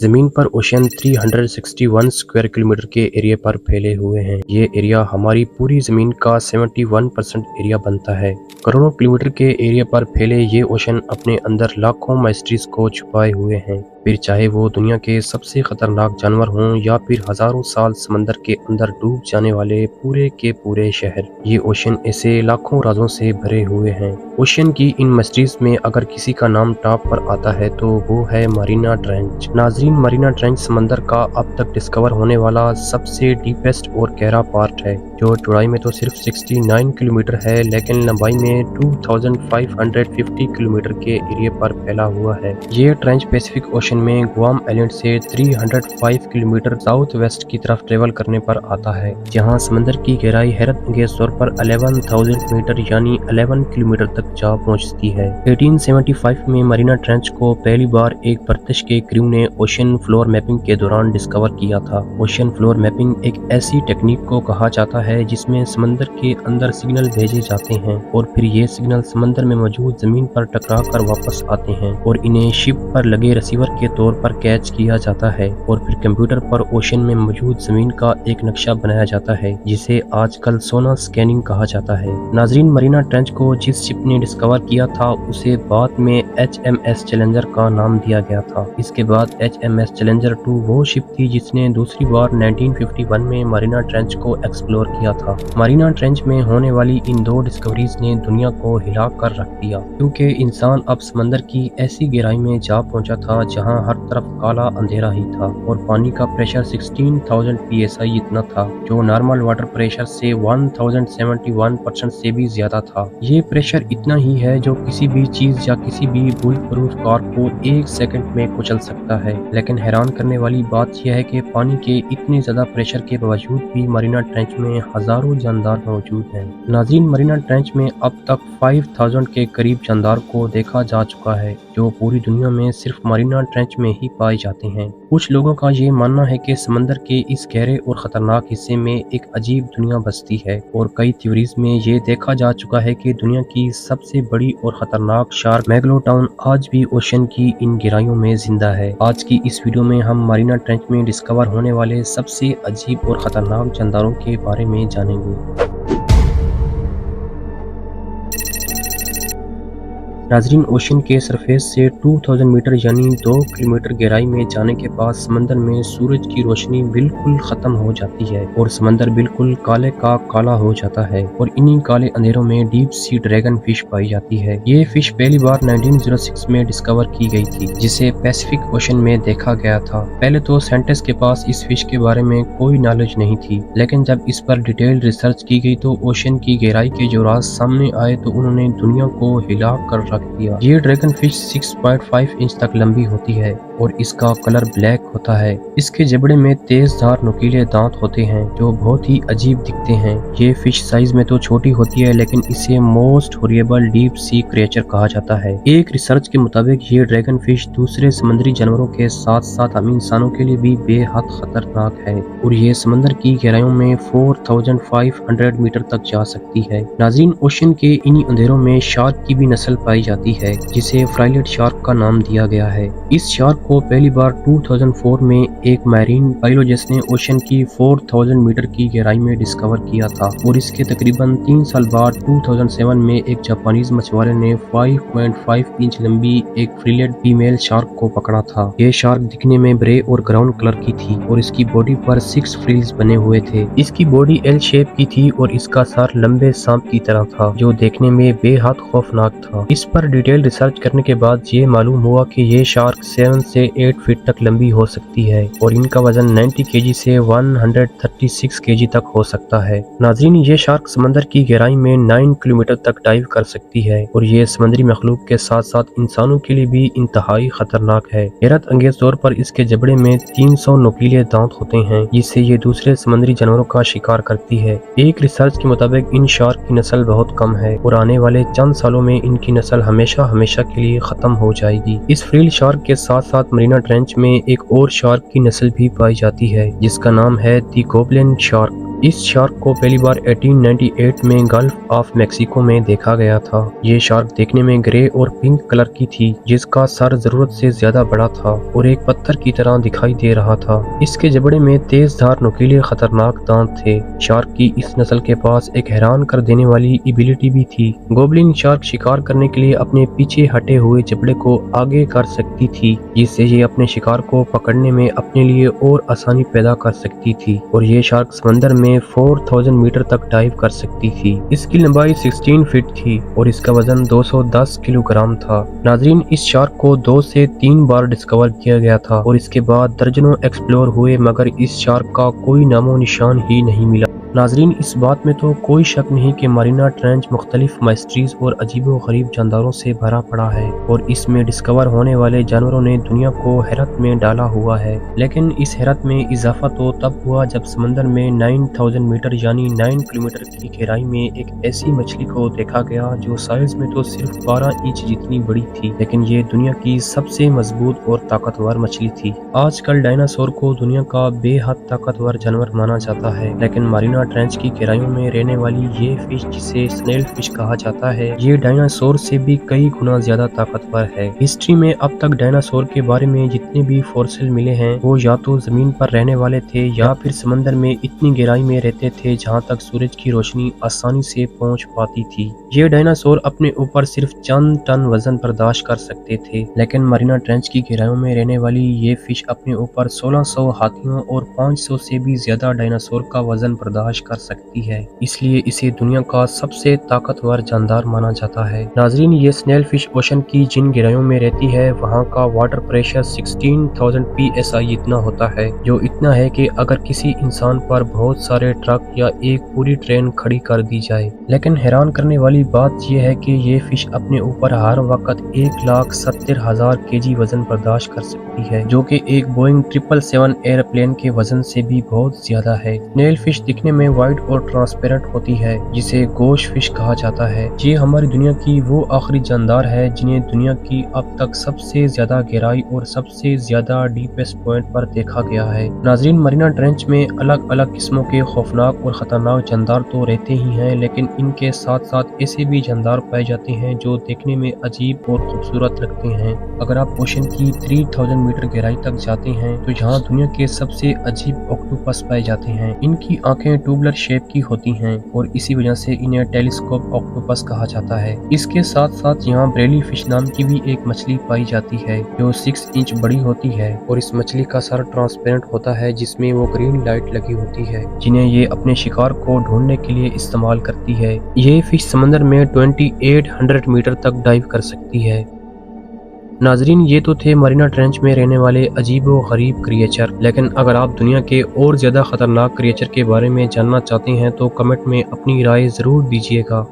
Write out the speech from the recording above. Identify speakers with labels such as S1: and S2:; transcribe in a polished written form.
S1: जमीन पर ocean 361 square kilometre के एरिया पर फैले हुए हैं। ये एरिया हमारी पूरी जमीन का 71% एरिया बनता है। करोड़ों किलोमीटर के एरिया पर फैले ये ओशन अपने अंदर लाखों माइस्ट्रीज को छुपाए हुए हैं। फिर चाहे वो दुनिया के सबसे खतरनाक जानवर हों या फिर हजारों साल समंदर के अंदर डूब जाने वाले पूरे के पूरे शहर, ये ओशन ऐसे लाखों राजों से भरे हुए हैं। ओशन की इन मिस्ट्रीज में अगर किसी का नाम टॉप पर आता है तो वो है मरीना ट्रेंच। नाजरीन, मरीना ट्रेंच समंदर का अब तक डिस्कवर होने वाला सबसे डीपेस्ट और गहरा पार्ट है, जो चौड़ाई में तो सिर्फ 69 किलोमीटर है, लेकिन लंबाई में 2550 किलोमीटर के एरिया पर फैला हुआ है। ये ट्रेंच पैसिफिक ओशन में गुआम आइलैंड से 305 किलोमीटर साउथ वेस्ट की तरफ ट्रेवल करने पर आता है, जहां समंदर की गहराई हैरत अंगेज तौर पर 11,000 मीटर यानी 11 किलोमीटर तक जा पहुंचती है। 1875 में मरीना ट्रेंच को पहली बार एक ब्रिटिश के क्रू ने ओशन फ्लोर मैपिंग के दौरान डिस्कवर किया था। ओशन फ्लोर मैपिंग एक ऐसी टेक्निक को कहा जाता है जिसमें समंदर के अंदर सिग्नल भेजे जाते हैं और फिर ये सिग्नल समंदर में मौजूद जमीन पर टकरा कर वापस आते हैं और इन्हें शिप पर लगे रिसीवर के तौर पर कैच किया जाता है और फिर कंप्यूटर पर ओशन में मौजूद जमीन का एक नक्शा बनाया जाता है, जिसे आजकल सोना स्कैनिंग कहा जाता है। नाजरीन, मरीना ट्रेंच को जिस शिप ने डिस्कवर किया था उसे बाद में HMS चैलेंजर का नाम दिया गया था। इसके बाद HMS चैलेंजर 2 वो शिप थी जिसने दूसरी बार 1951 में मरीना ट्रेंच को एक्सप्लोर किया था। मरीना ट्रेंच में होने वाली इन दो डिस्कवरीज ने दुनिया को हिला कर रख दिया, क्योंकि इंसान अब समंदर की ऐसी गहराई में जा पहुंचा था जहां हर तरफ काला अंधेरा ही था और पानी का प्रेशर 16,000 PSI इतना था, जो नॉर्मल वाटर प्रेशर से 1071% से भी ज्यादा था। ये प्रेशर इतना ही है जो किसी भी चीज या किसी भी बुलेट प्रूफ कार को 1 सेकंड में कुचल सकता है। लेकिन हैरान करने वाली बात यह है कि पानी के इतने ज्यादा प्रेशर के बावजूद भी मरीना ट्रेंच में हजारों जानदार मौजूद हैं। नाज़रीन, मरीना ट्रेंच में अब तक 5000 के करीब जानदार को देखा जा चुका है, जो पूरी दुनिया में सिर्फ मरीना ट्रेंच में ही पाए जाते हैं। कुछ लोगों का ये मानना है कि समंदर के इस गहरे और खतरनाक हिस्से में एक अजीब दुनिया बसती है और कई थ्योरीज में ये देखा जा चुका है कि दुनिया की सबसे बड़ी और खतरनाक शार्क मेगलोटाउन आज भी ओशन की इन गहराइयों में जिंदा है। आज की इस वीडियो में हम मरीना ट्रेंच में डिस्कवर होने वाले सबसे अजीब और खतरनाक जानदारों के बारे में जानेंगे। नाजरीन, ओशन के सरफेस से 2000 मीटर यानी 2 किलोमीटर गहराई में जाने के बाद समंदर में सूरज की रोशनी बिल्कुल खत्म हो जाती है और समंदर बिल्कुल काले का काला हो जाता है और इन्हीं काले अंधेरों में डीप सी ड्रैगन फिश पाई जाती है। ये फिश पहली बार 1906 में डिस्कवर की गई थी, जिसे पैसिफिक ओशन में देखा गया था। पहले तो साइंटिस्ट के पास इस फिश के बारे में कोई नॉलेज नहीं थी, लेकिन जब इस पर डिटेल रिसर्च की गई तो ओशन की गहराई के जो राज सामने आए तो उन्होंने दुनिया को हिला कर दिया। ये ड्रैगन फिश 6.5 इंच तक लंबी होती है और इसका कलर ब्लैक होता है। इसके जबड़े में तेज धार नुकीले दांत होते हैं जो बहुत ही अजीब दिखते हैं। ये फिश साइज में तो छोटी होती है, लेकिन इसे मोस्ट हॉरिएबल डीप सी क्रिएचर कहा जाता है। एक रिसर्च के मुताबिक ये ड्रैगन फिश दूसरे समुद्री जानवरों के साथ साथ हम इंसानों के लिए भी बेहद खतरनाक है और ये समंदर की गहराइयों में 4500 मीटर तक जा सकती है। नाज़रीन, ओशन के इन्हीं अंधेरों में शार्क की भी नस्ल पाई जाती है, जिसे फ्राइलेट शार्क का नाम दिया गया है। इस शार्क को पहली बार 2004 में एक मैरीन बायोलॉजिस्ट ने ओशन की 4000 मीटर की गहराई में डिस्कवर किया था और इसके तकरीबन 3 साल बाद 2007 में एक जापानीज मछुआरे ने 5.5 इंच लंबी एक फ्रिलेट फीमेल शार्क को पकड़ा था। ये शार्क दिखने में ग्रे और ग्राउंड कलर की थी और इसकी बॉडी पर 6 फ्रिल्स बने हुए थे। इसकी बॉडी एल शेप की थी और इसका सर लंबे सांप की तरह था, जो देखने में बेहद खौफनाक था। इस पर डिटेल रिसर्च करने के बाद ये मालूम हुआ कि ये शार्क 7 से 8 फीट तक लंबी हो सकती है और इनका वजन 90 केजी से 136 केजी तक हो सकता है। नाज़रीन, ये शार्क समंदर की गहराई में 9 किलोमीटर तक डाइव कर सकती है और ये समुद्री मखलूक के साथ साथ इंसानों के लिए भी इंतहाई खतरनाक है। हैरत अंगेज तौर पर इसके जबड़े में 300 नुकीले दांत होते हैं, जिससे ये दूसरे समुद्री जानवरों का शिकार करती है। एक रिसर्च के मुताबिक इन शार्क की नस्ल बहुत कम है और आने वाले चंद सालों में इनकी नस्ल हमेशा के लिए खत्म हो जाएगी। इस फ्रिल शार्क के साथ साथ मरीना ट्रेंच में एक और शार्क की नस्ल भी पाई जाती है, जिसका नाम है दी गोब्लिन शार्क। इस शार्क को पहली बार 1898 में गल्फ ऑफ मैक्सिको में देखा गया था। ये शार्क देखने में ग्रे और पिंक कलर की थी, जिसका सर जरूरत से ज्यादा बड़ा था और एक पत्थर की तरह दिखाई दे रहा था। इसके जबड़े में तेज धार नुकीले खतरनाक दांत थे। शार्क की इस नस्ल के पास एक हैरान कर देने वाली एबिलिटी भी थी। गोब्लिन शार्क शिकार करने के लिए अपने पीछे हटे हुए जबड़े को आगे कर सकती थी, जिससे ये अपने शिकार को पकड़ने में अपने लिए और आसानी पैदा कर सकती थी। और ये शार्क समंदर में 4000 मीटर तक डाइव कर सकती थी। इसकी लंबाई 16 फीट थी और इसका वजन 210 किलोग्राम था। नाजरीन, इस शार्क को 2 से 3 बार डिस्कवर किया गया था और इसके बाद दर्जनों एक्सप्लोर हुए, मगर इस शार्क का कोई नामो निशान ही नहीं मिला। नाजरीन, इस बात में तो कोई शक नहीं कि मरीना ट्रेंच मुख्तलिफ माइस्ट्रीज और अजीबो गरीब जानदारों से भरा पड़ा है और इसमें डिस्कवर होने वाले जानवरों ने दुनिया को हैरत में डाला हुआ है। लेकिन इस हैरत में इजाफा तो तब हुआ जब समंदर में 9000 मीटर यानी 9 किलोमीटर की गहराई में एक ऐसी मछली को देखा गया जो साइज में तो सिर्फ 12 इंच जितनी बड़ी थी, लेकिन ये दुनिया की सबसे मजबूत और ताकतवर मछली थी। आजकल डायनासोर को दुनिया का बेहद ताकतवर जानवर माना जाता है, लेकिन मरीना ट्रेंच की गहराइयों में रहने वाली ये फिश, जिसे स्नेल फिश कहा जाता है, ये डायनासोर से भी कई गुना ज्यादा ताकतवर है। हिस्ट्री में अब तक डायनासोर के बारे में जितने भी फॉसिल मिले हैं वो या तो जमीन पर रहने वाले थे या फिर समंदर में इतनी गहराई में रहते थे जहाँ तक सूरज की रोशनी आसानी से पहुँच पाती थी। ये डायनासोर अपने ऊपर सिर्फ चंद टन वजन बर्दाश्त कर सकते थे, लेकिन मरीना ट्रेंच की गहराइयों में रहने वाली ये फिश अपने ऊपर 1600 हाथियों और 500 से भी ज्यादा डायनासोर का वजन बर्दाश्त कर सकती है। इसलिए इसे दुनिया का सबसे ताकतवर जानदार माना जाता है। नाजरीन, ये स्नेल फिश ओशन की जिन गहराइयों में रहती है वहाँ का वाटर प्रेशर 16,000 psi इतना होता है, जो इतना है कि अगर किसी इंसान पर बहुत सारे ट्रक या एक पूरी ट्रेन खड़ी कर दी जाए। लेकिन हैरान करने वाली बात यह है कि ये फिश अपने ऊपर हर वक्त 1,70,000 kg वजन बर्दाश्त कर सकती है, जो कि एक बोइंग 777 एयरप्लेन के वजन से भी बहुत ज्यादा है। स्नेल फिश दिखने में वाइट और ट्रांसपेरेंट होती है, जिसे गोश फिश कहा जाता है। ये हमारी दुनिया की वो आखिरी जानदार है जिन्हें दुनिया की अब तक सबसे ज्यादा गहराई और सबसे ज्यादा डीपेस्ट पॉइंट पर देखा गया है। नाजरीन, मरीना ट्रेंच में अलग अलग किस्मों के खौफनाक और खतरनाक जानदार तो रहते ही हैं, लेकिन इनके साथ साथ ऐसे भी जानदार पाए जाते हैं जो देखने में अजीब और खूबसूरत लगते हैं। अगर आप ओशन की 3000 मीटर गहराई तक जाते हैं तो यहाँ दुनिया के सबसे अजीब ऑक्टोपस पाए जाते हैं। इनकी आंखें ट्यूबलर शेप की होती हैं और इसी वजह से इन्हें टेलीस्कोप ऑक्टोपस कहा जाता है। इसके साथ साथ यहाँ ब्रेली फिश नाम की भी एक मछली पाई जाती है जो 6 इंच बड़ी होती है और इस मछली का सर ट्रांसपेरेंट होता है, जिसमें वो ग्रीन लाइट लगी होती है, जिन्हें ये अपने शिकार को ढूंढने के लिए इस्तेमाल करती है। ये फिश समंदर में 2800 मीटर तक डाइव कर सकती है। नाजरीन, ये तो थे मरीना ट्रेंच में रहने वाले अजीब व गरीब क्रिएचर, लेकिन अगर आप दुनिया के और ज्यादा खतरनाक क्रिएचर के बारे में जानना चाहते हैं तो कमेंट में अपनी राय जरूर दीजिएगा।